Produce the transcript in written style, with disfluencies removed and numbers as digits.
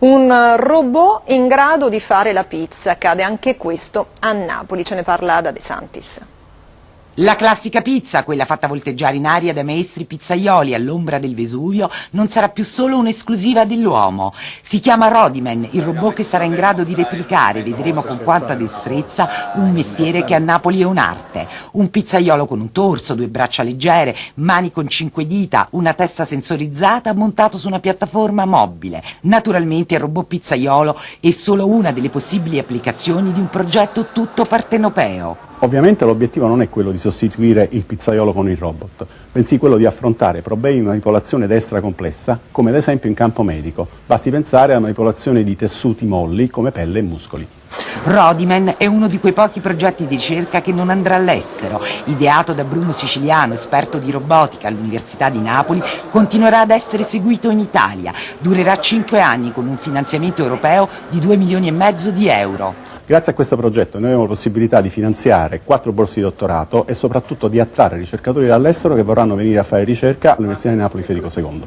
Un robot in grado di fare la pizza, accade anche questo a Napoli, ce ne parla da De Santis. La classica pizza, quella fatta volteggiare in aria da maestri pizzaioli all'ombra del Vesuvio, non sarà più solo un'esclusiva dell'uomo. Si chiama Rodiman, il robot che sarà in grado di replicare, vedremo con quanta destrezza, un mestiere che a Napoli è un'arte. Un pizzaiolo con un torso, 2 braccia leggere, mani con 5 dita, una testa sensorizzata montato su una piattaforma mobile. Naturalmente il robot pizzaiolo è solo una delle possibili applicazioni di un progetto tutto partenopeo. Ovviamente l'obiettivo non è quello di sostituire il pizzaiolo con il robot, bensì quello di affrontare problemi di manipolazione destra complessa, come ad esempio in campo medico. Basti pensare alla manipolazione di tessuti molli come pelle e muscoli. Rodiman è uno di quei pochi progetti di ricerca che non andrà all'estero. Ideato da Bruno Siciliano, esperto di robotica all'Università di Napoli, continuerà ad essere seguito in Italia. Durerà 5 anni con un finanziamento europeo di 2,5 milioni di euro. Grazie a questo progetto noi abbiamo la possibilità di finanziare 4 borse di dottorato e soprattutto di attrarre ricercatori dall'estero che vorranno venire a fare ricerca all'Università di Napoli Federico II.